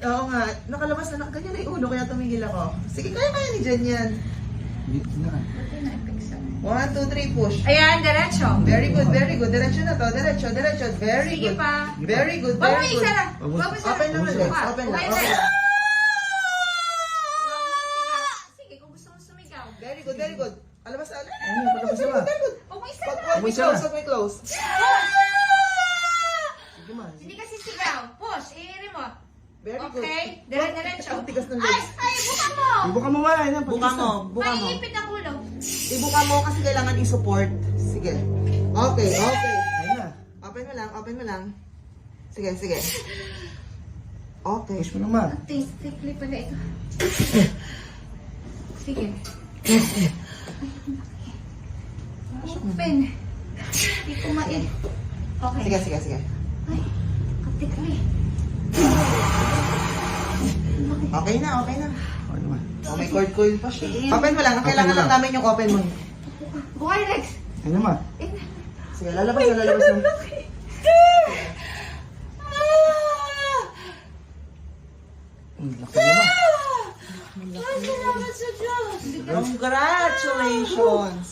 Oo nga, nakalabas na, ganyan na yung ulo, kaya tumigil ako. Sige, kaya ni Jen yan. 1, 2, 3, push. Ayan, diretso. Very good, very good. Diretso na to, diretso, diretso. Very Sige good. pa. Very good, Huwag mo very good. isara. Huwag mo isara. Open lang ulit, open lang, open lang. Sige, kung gusto mo sumigaw. Very good, very good. Alabas, alabas. palabas Very na. good, very good. Huwag mo isara. Huwag may close, huwag may close. Sige ma. Hindi kasi sigaw. Push, iiri mo. Very good. Okay, diretso. Ang tigas ng Ay, legs. ay, buka mo. Buka mo ba? Ayan, Buka mo, buka mo. Maiipit ang ulo. Ibuka mo kasi kailangan i-support. Sige. Okay, okay. Ayun na. Open mo lang, open mo lang. Sige, sige. Okay. Push mo naman. Tickly pala ito. Sige. Open. Hindi ko mail. Okay. Sige, sige, sige. Ay, katikli. Okay na, okay na. Okay naman. Oh, may cord coil pa siya. Open mo lang, ang kailangan Open mo lang lang. namin yung open mo. Buka yung legs. Ayun naman. Sige, lalabas na, lalabas na. Laki naman. Ay, salamat sa Diyos. Congratulations!